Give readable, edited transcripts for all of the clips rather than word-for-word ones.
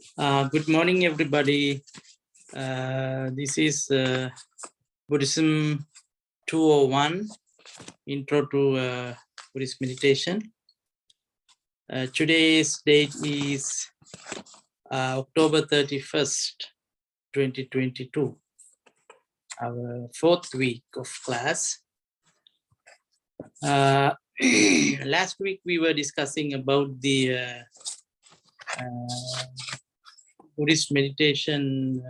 Good morning, everybody. This is Buddhism 201, Intro to Buddhist Meditation. Today's date is October 31st, 2022, our fourth week of class. Last week we were discussing about the Buddhist meditation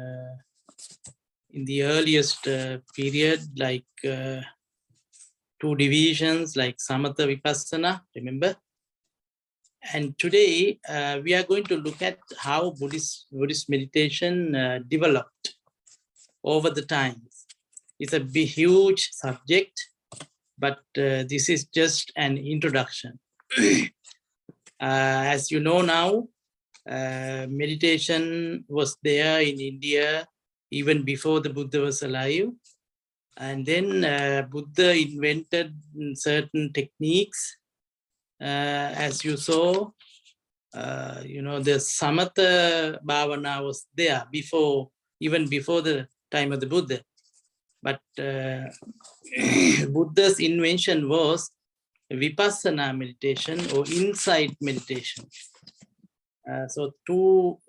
in the earliest period, like two divisions like Samatha Vipassana, remember? And today we are going to look at how Buddhist meditation developed over the times. It's a huge subject, but this is just an introduction. As you know now, meditation was there in India even before the Buddha was alive. And then Buddha invented certain techniques. As you saw, the Samatha Bhavana was there even before the time of the Buddha. But Buddha's invention was Vipassana meditation or insight meditation. So two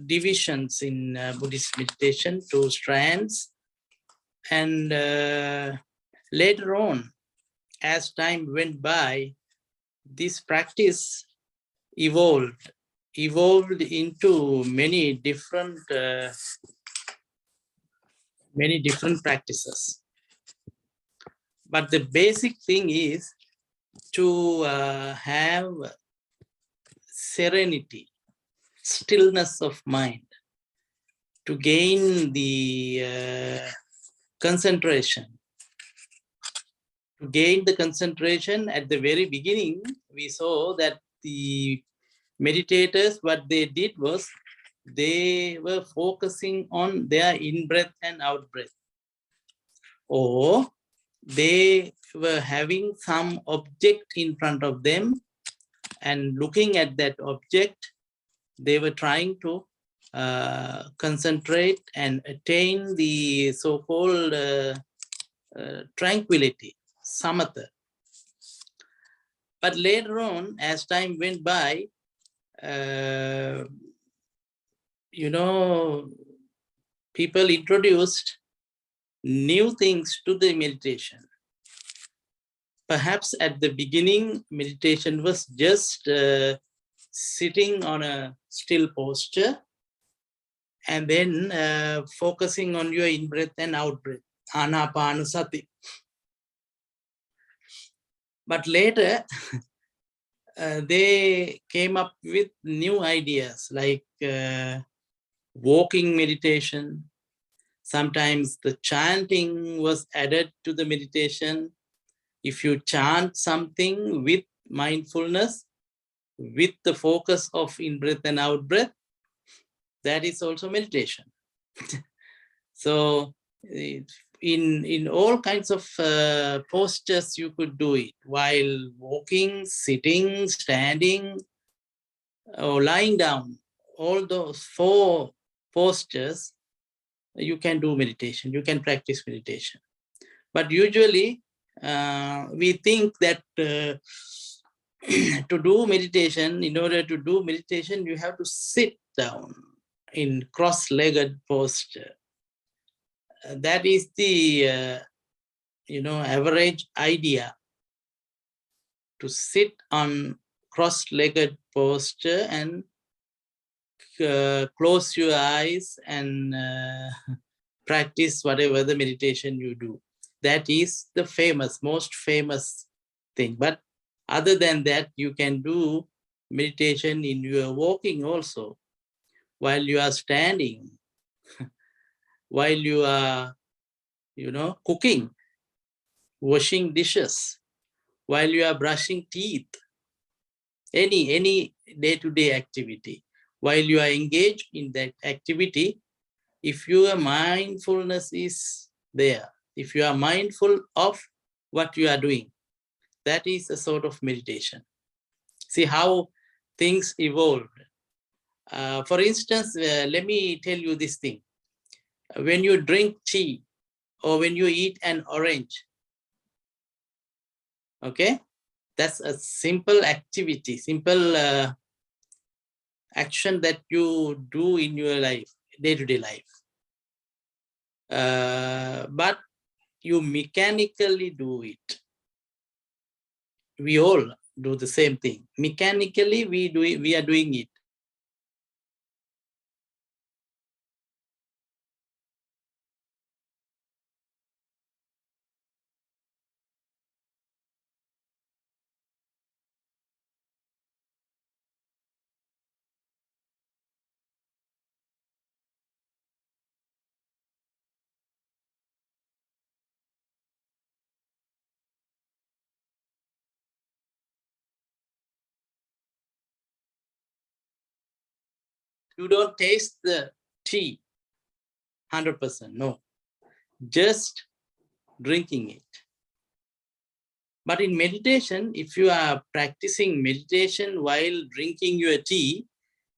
divisions in Buddhist meditation, two strands. And later on, as time went by, this practice evolved into many different practices. But the basic thing is to have serenity, stillness of mind, to gain the concentration. To gain the concentration at the very beginning, we saw that the meditators, what they did was they were focusing on their in-breath and out-breath. Or they were having some object in front of them, and looking at that object, they were trying to concentrate and attain the so-called tranquility, samatha. But later on, as time went by, people introduced new things to the meditation. Perhaps at the beginning, meditation was just sitting on a still posture and then focusing on your in-breath and out-breath, anapanasati. But later, they came up with new ideas like walking meditation. Sometimes the chanting was added to the meditation. If you chant something with mindfulness, with the focus of in-breath and out-breath, that is also meditation. So in all kinds of postures you could do it, while walking, sitting, standing, or lying down. All those four postures, you can do meditation, you can practice meditation. But usually we think that to do meditation, in order to do meditation, you have to sit down in cross-legged posture. That is the average idea, to sit on cross-legged posture and close your eyes and practice whatever the meditation you do. That is the most famous thing. But other than that, you can do meditation in your walking also, while you are standing, while you are, cooking, washing dishes, while you are brushing teeth, any day-to-day activity. While you are engaged in that activity, if your mindfulness is there, if you are mindful of what you are doing, that is a sort of meditation. See how things evolved. For instance, let me tell you this thing. When you drink tea or when you eat an orange, okay, that's a simple activity, simple action that you do in your life, day-to-day life. But you mechanically do it. We all do the same thing. Mechanically, we are doing it. You don't taste the tea 100%, no, just drinking it. But in meditation, if you are practicing meditation while drinking your tea,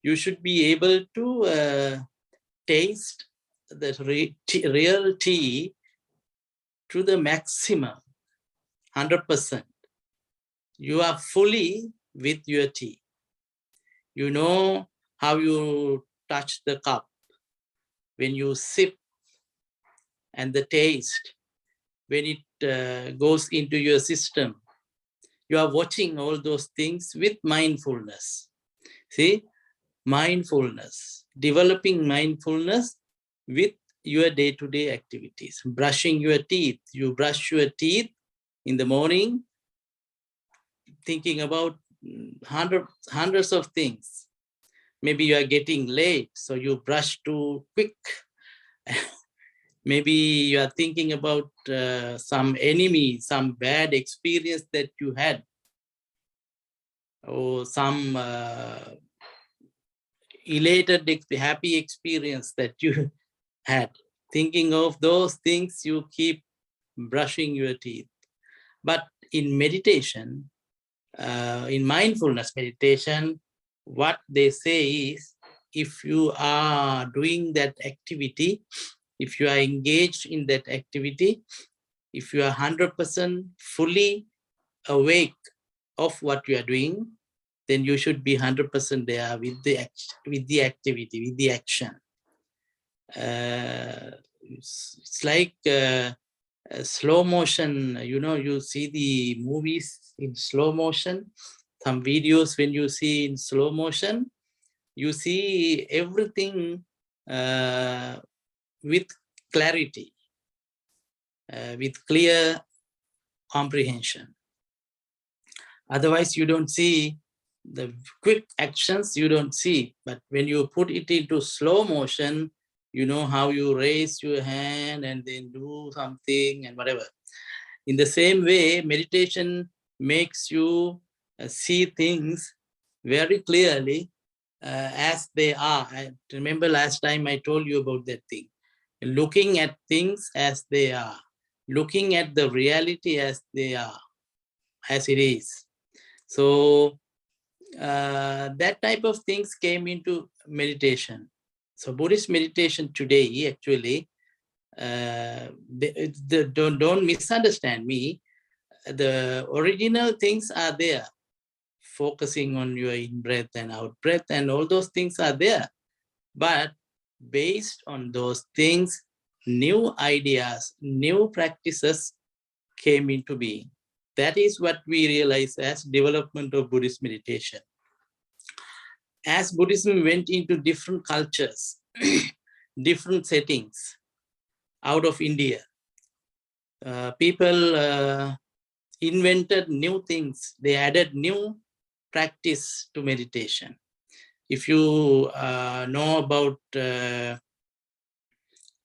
you should be able to taste the real tea to the maximum, 100%. You are fully with your tea. You know how you touch the cup when you sip, and the taste when it goes into your system. You are watching all those things with mindfulness. See, mindfulness, developing mindfulness with your day-to-day activities. Brushing your teeth. You brush your teeth in the morning, thinking about hundreds of things. Maybe you are getting late, so you brush too quick. Maybe you are thinking about some enemy, some bad experience that you had, or some elated, happy experience that you had. Thinking of those things, you keep brushing your teeth. But in meditation, in mindfulness meditation, what they say is, if you are doing that activity, if you are engaged in that activity, if you are 100% fully awake of what you are doing, then you should be 100% there with the activity, with the action. It's like slow motion. You know, you see the movies in slow motion, some videos when you see in slow motion, you see everything with clarity, with clear comprehension. Otherwise, you don't see the quick actions, you don't see. But when you put it into slow motion, you know how you raise your hand and then do something and whatever. In the same way, meditation makes you see things very clearly as they are. I remember last time I told you about that thing. Looking at things as they are. Looking at the reality as they are, as it is. So that type of things came into meditation. So Buddhist meditation today, actually, don't misunderstand me. The original things are there. Focusing on your in-breath and out-breath and all those things are there. But based on those things, new ideas, new practices came into being. That is what we realize as development of Buddhist meditation. As Buddhism went into different cultures, different settings out of India, people invented new things. They added new practice to meditation. If you know about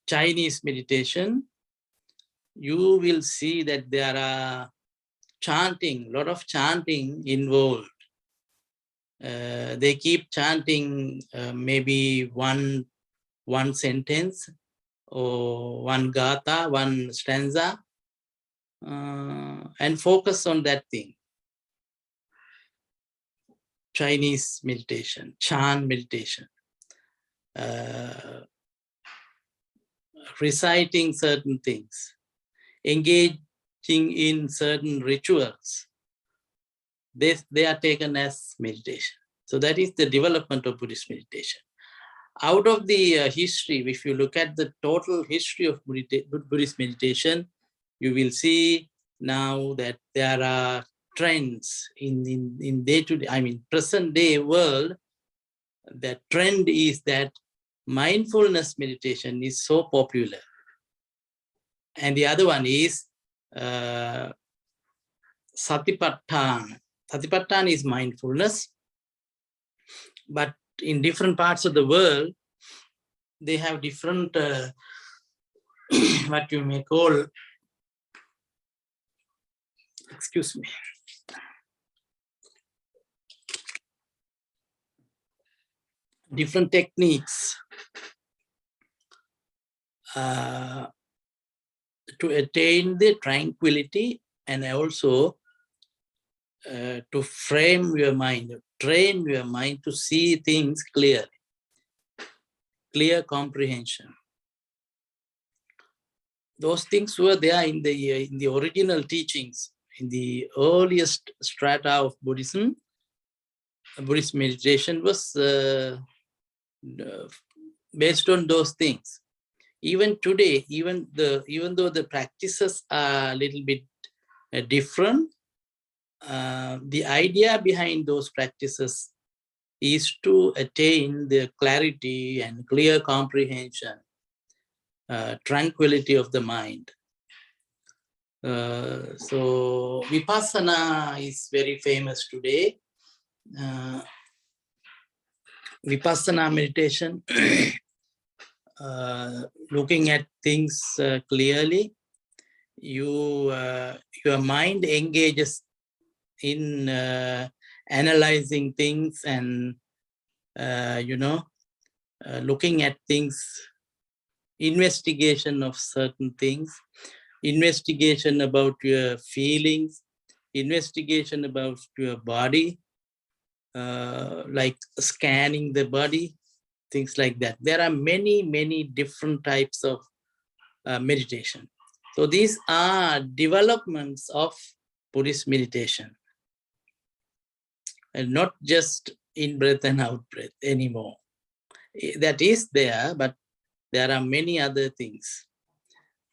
Chinese meditation, you will see that there are chanting, a lot of chanting involved. They keep chanting maybe one sentence or one gatha, one stanza, and focus on that thing. Chinese meditation, chant meditation. reciting certain things, engaging in certain rituals, they are taken as meditation. So that is the development of Buddhist meditation. Out of the history, if you look at the total history of Buddhist meditation, you will see now that there are trends in day-to-day, I mean, present day world. The trend is that mindfulness meditation is so popular. And the other one is Satipatthana. Satipatthana is mindfulness, but in different parts of the world, they have different, what you may call, excuse me, different techniques to attain the tranquility, and also to frame your mind, train your mind to see things clearly, clear comprehension. Those things were there in the original teachings, in the earliest strata of Buddhism. Buddhist meditation was based on those things. Even today, even though the practices are a little bit different, the idea behind those practices is to attain the clarity and clear comprehension, tranquility of the mind. So Vipassana is very famous today. Vipassana meditation, looking at things clearly, your mind engages in analyzing things and looking at things, investigation of certain things, investigation about your feelings, investigation about your body, like scanning the body, things like that. There are many different types of meditation. So these are developments of Buddhist meditation, and not just in breath and out breath anymore. That is there, but there are many other things.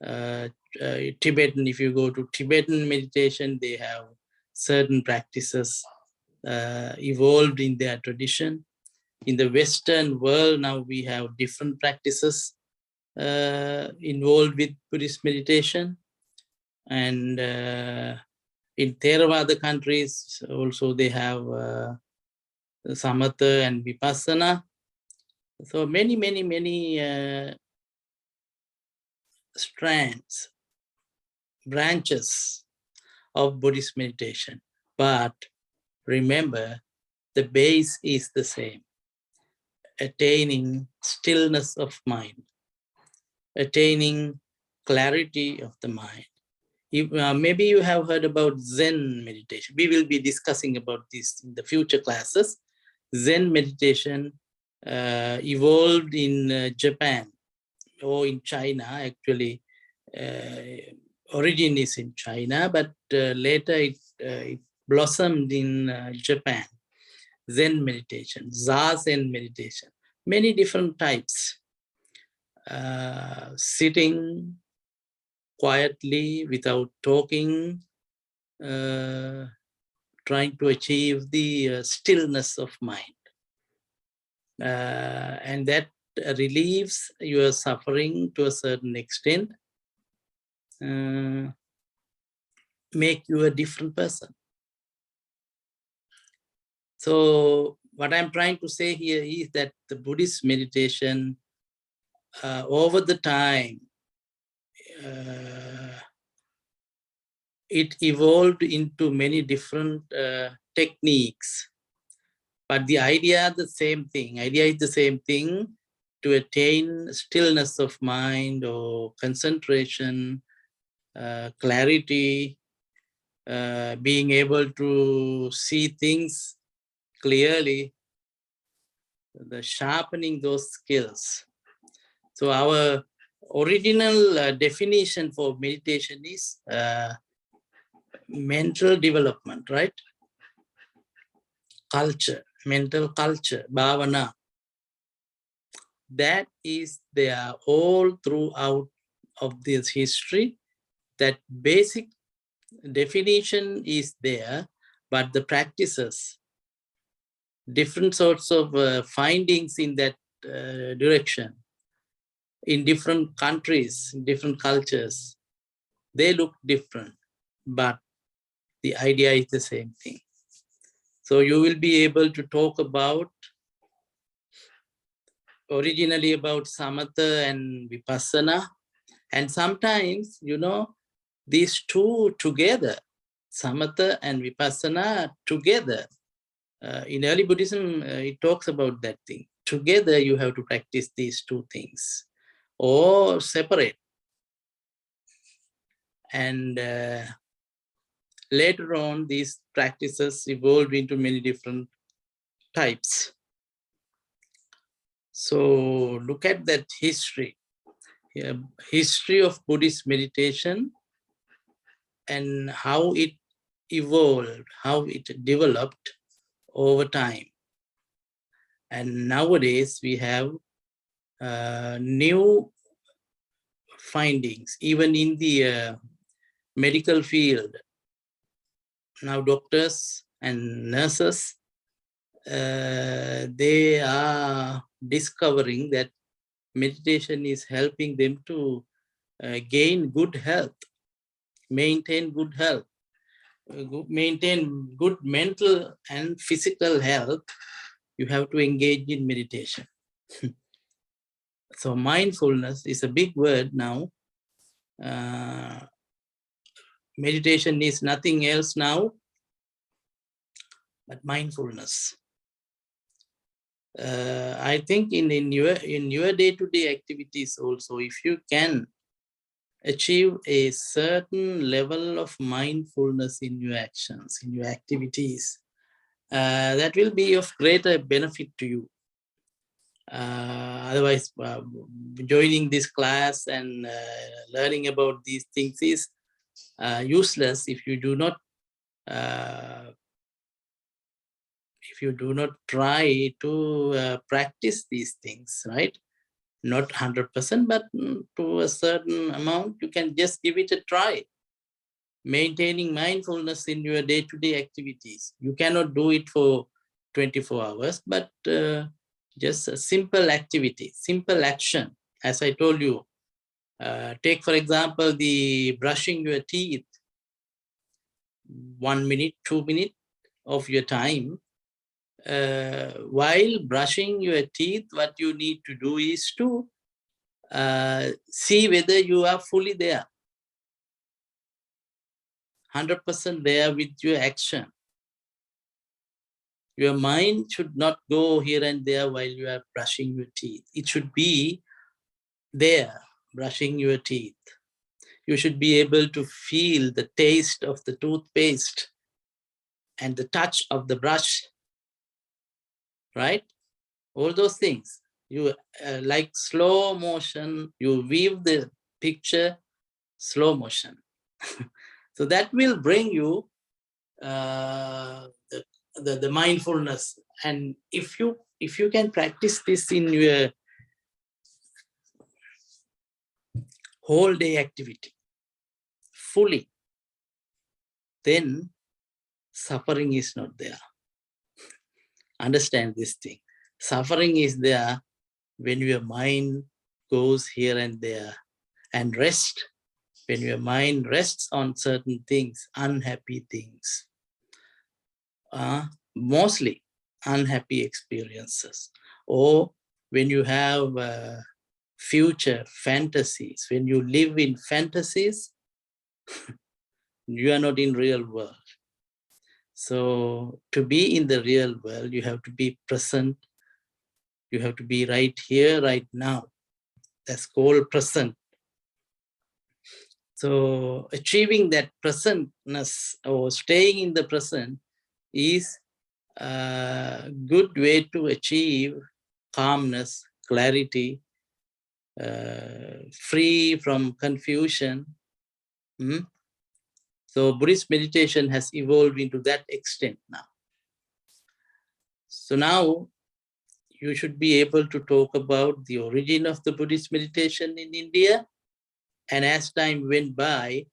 Tibetan, if you go to Tibetan meditation, they have certain practices evolved in their tradition. In the Western world, now we have different practices involved with Buddhist meditation. And in Theravada countries, also they have Samatha and Vipassana. So many strands, branches of Buddhist meditation. But remember, the base is the same: attaining stillness of mind, attaining clarity of the mind. Maybe you have heard about Zen meditation. We will be discussing about this in the future classes. Zen meditation evolved in Japan or in China. Actually, origin is in China, but later it blossomed in Japan. Zen meditation, Zazen meditation, many different types. Sitting quietly without talking, trying to achieve the stillness of mind. And that relieves your suffering to a certain extent, make you a different person. So what I'm trying to say here is that the Buddhist meditation, over the time, it evolved into many different techniques. But the idea is the same thing. Idea is the same thing: to attain stillness of mind or concentration, clarity, being able to see things clearly, the sharpening those skills. So our original definition for meditation is mental development, right? Culture, mental culture, bhavana. That is there all throughout of this history. That basic definition is there, but the practices, different sorts of findings in that direction, in different countries, different cultures, they look different, but the idea is the same thing. So you will be able to talk about, originally about samatha and vipassana, and sometimes, you know, these two together, samatha and vipassana together. In early Buddhism, it talks about that thing. Together, you have to practice these two things, or separate. And later on, these practices evolved into many different types. So look at that history. History of Buddhist meditation and how it evolved, how it developed over time. And nowadays we have new findings, even in the medical field. Now doctors and nurses, they are discovering that meditation is helping them to gain good health, maintain good health, maintain good mental and physical health. You have to engage in meditation. So mindfulness is a big word now. Meditation is nothing else now but mindfulness. I think in your day-to-day activities also, if you can achieve a certain level of mindfulness in your actions, in your activities, that will be of greater benefit to you. Otherwise, joining this class and learning about these things is useless if you do not try to practice these things, right? Not 100%, but to a certain amount, you can just give it a try. Maintaining mindfulness in your day-to-day activities. You cannot do it for 24 hours, but just a simple activity, simple action. As I told you, take for example, the brushing your teeth, 1 minute, 2 minutes of your time. While brushing your teeth, what you need to do is to see whether you are fully there, 100% there with your action. Your mind should not go here and there while you are brushing your teeth. It should be there, brushing your teeth. You should be able to feel the taste of the toothpaste and the touch of the brush, right? All those things. You like slow motion, you weave the picture, slow motion. So that will bring you the mindfulness. And if you can practice this in your whole day activity fully, then suffering is not there. Understand this thing. Suffering is there when your mind goes here and there, and rest, when your mind rests on certain things, unhappy things, mostly unhappy experiences, or when you have future fantasies, when you live in fantasies, you are not in real world. So to be in the real world, you have to be present. You have to be right here, right now. That's called present. So achieving that presentness or staying in the present is a good way to achieve calmness, clarity, free from confusion. So Buddhist meditation has evolved into that extent now. So now you should be able to talk about the origin of the Buddhist meditation in India. And as time went by,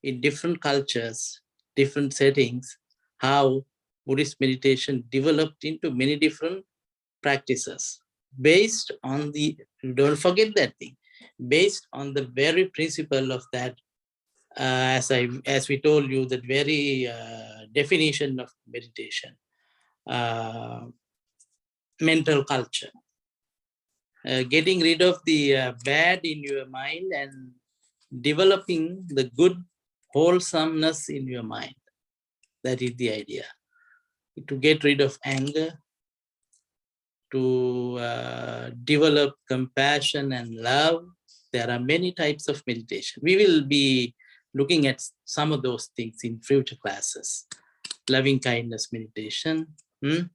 in different cultures, different settings, how Buddhist meditation developed into many different practices based on the, don't forget that thing, based on the very principle of that, as we told you, that very definition of meditation, mental culture, getting rid of the bad in your mind and developing the good wholesomeness in your mind. That is the idea. To get rid of anger, to develop compassion and love. There are many types of meditation. We will be looking at some of those things in future classes. Loving kindness meditation, the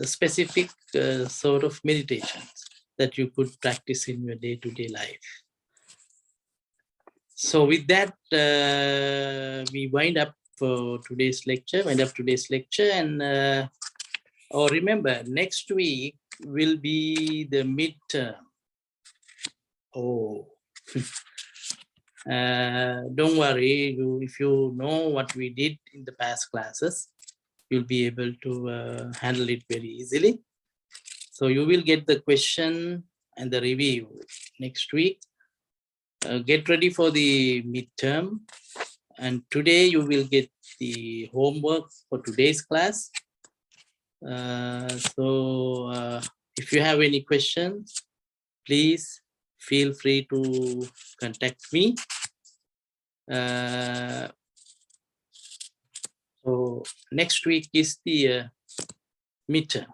specific sort of meditations that you could practice in your day-to-day life. So with that, we wind up today's lecture, and remember, next week will be the midterm. Oh, don't worry. If you know what we did in the past classes, you'll be able to handle it very easily. So you will get the question and the review next week. Get ready for the midterm. And today you will get the homework for today's class. If you have any questions, please feel free to contact me. So next week is the midterm.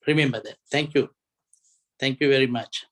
Remember that. Thank you. Thank you very much.